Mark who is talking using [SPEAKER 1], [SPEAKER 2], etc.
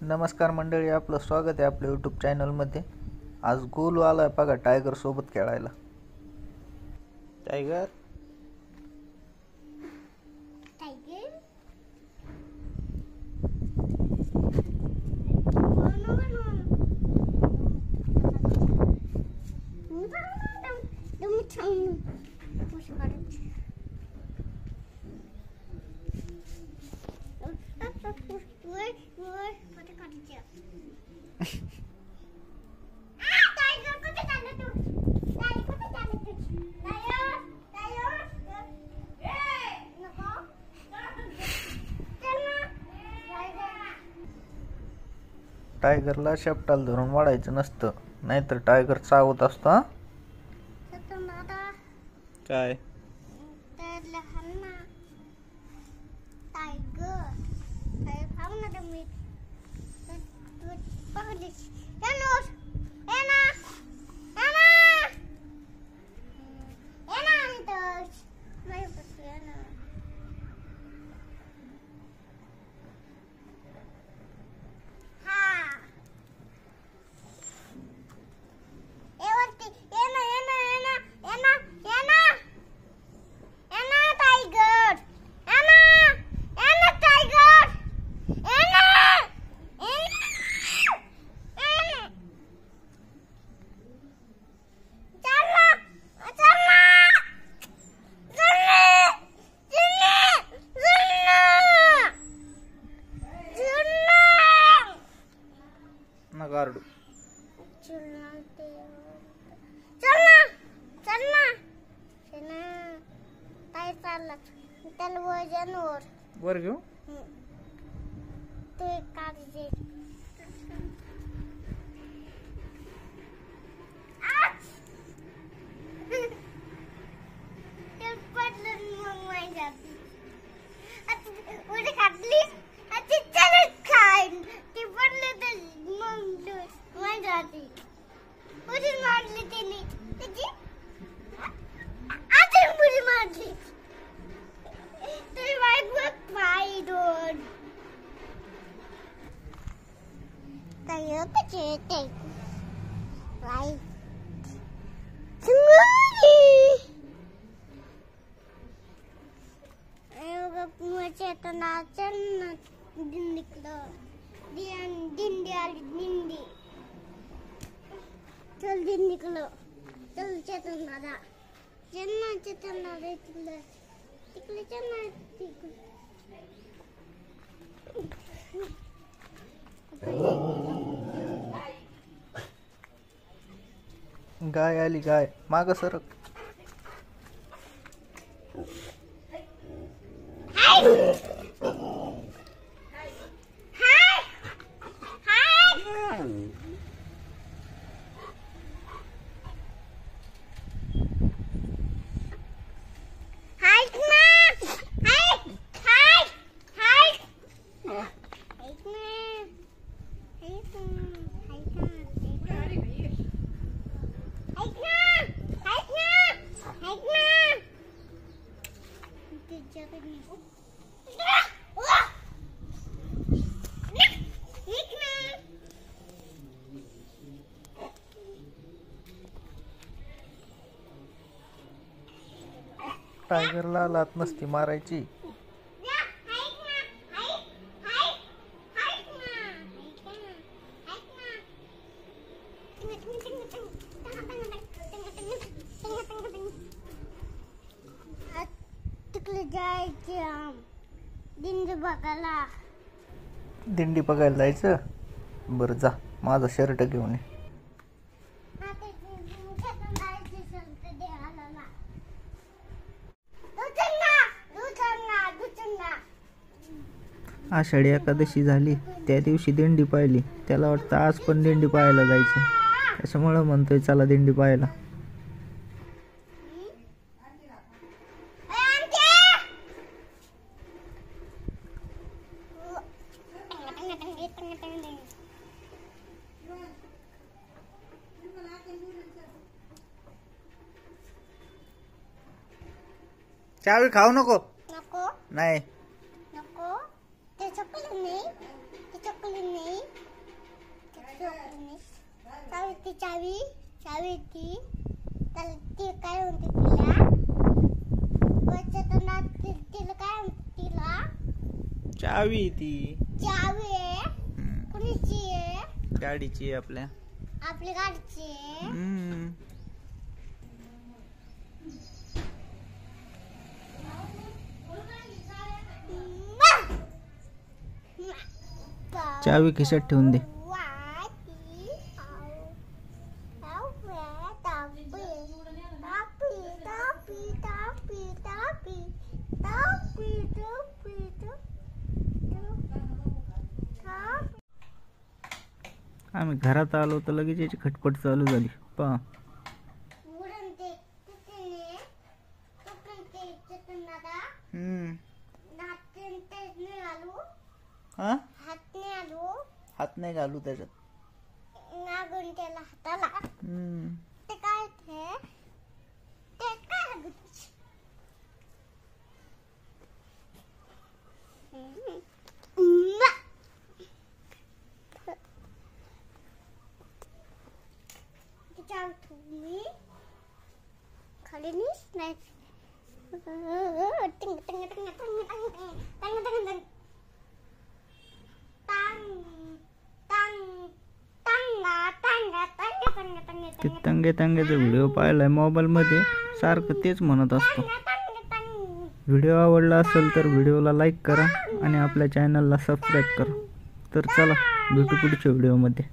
[SPEAKER 1] नमस्कार मंडळी, आपलं स्वागत आहे आपल्या यूट्यूब चॅनलमध्ये। आज गोलू आलाय बघा टायगर सोबत खेळायला। टायगर टायगरला शेपटाला धरून वाढायचं नसतं, नाहीतर टायगर चावत असतो। हा काय गार्डू वर घेऊ
[SPEAKER 2] चल दिन निकलो, चल चेतन दादा, चेतन दादा तिकले चलना
[SPEAKER 1] गाय आली, गाय माग सरक। टायगरला लात नसती मारायची। दिंडी बघायला जायचं। बरं जा, माझा शर्ट घेऊन ये। आषाढी एकादशी झाली, त्या दिवशी दिंडी पाहिली। त्याला वाटतं आज पण दिंडी पाहायला जायचं, त्याच्यामुळे म्हणतोय चला दिंडी पाहायला। चावी खाऊ नको.
[SPEAKER 2] नको
[SPEAKER 1] नाही.
[SPEAKER 2] नको ते चॉकलेट नाही, ते चॉकलेट नाही, ते चॉकलेट नाही. चावी ती चावी, चावी ती त्याला ती काय म्हणते तिला? वरच्या तोंडात तिला काय म्हणते तिला?
[SPEAKER 1] चावी ती
[SPEAKER 2] चावी आहे. कुणीची आहे?
[SPEAKER 1] गाडीची आहे आपल्या.
[SPEAKER 2] आपली गाडीची आहे.
[SPEAKER 1] चावी खिशात ठेवून दे. आम्ही घरात आलो तर लगेच याची खटपट चालू झाली. पहा हा हात नाही घालू त्याच्यात.
[SPEAKER 2] नागून त्याला हाताला ते काय ते काय तुम्ही खाली नाही टिंग टिंग टिंग टिंग टिंग टिंग
[SPEAKER 1] ते तंगे तंगेचा व्हिडिओ पाहिलाय मोबाईल मध्ये, सारखं तेच म्हणत असतो. व्हिडिओ आवडला असेल तर व्हिडिओला लाईक करा आणि आपल्या चॅनलला सबस्क्राईब करा. तर चला भेटू पुढच्या व्हिडिओमध्ये.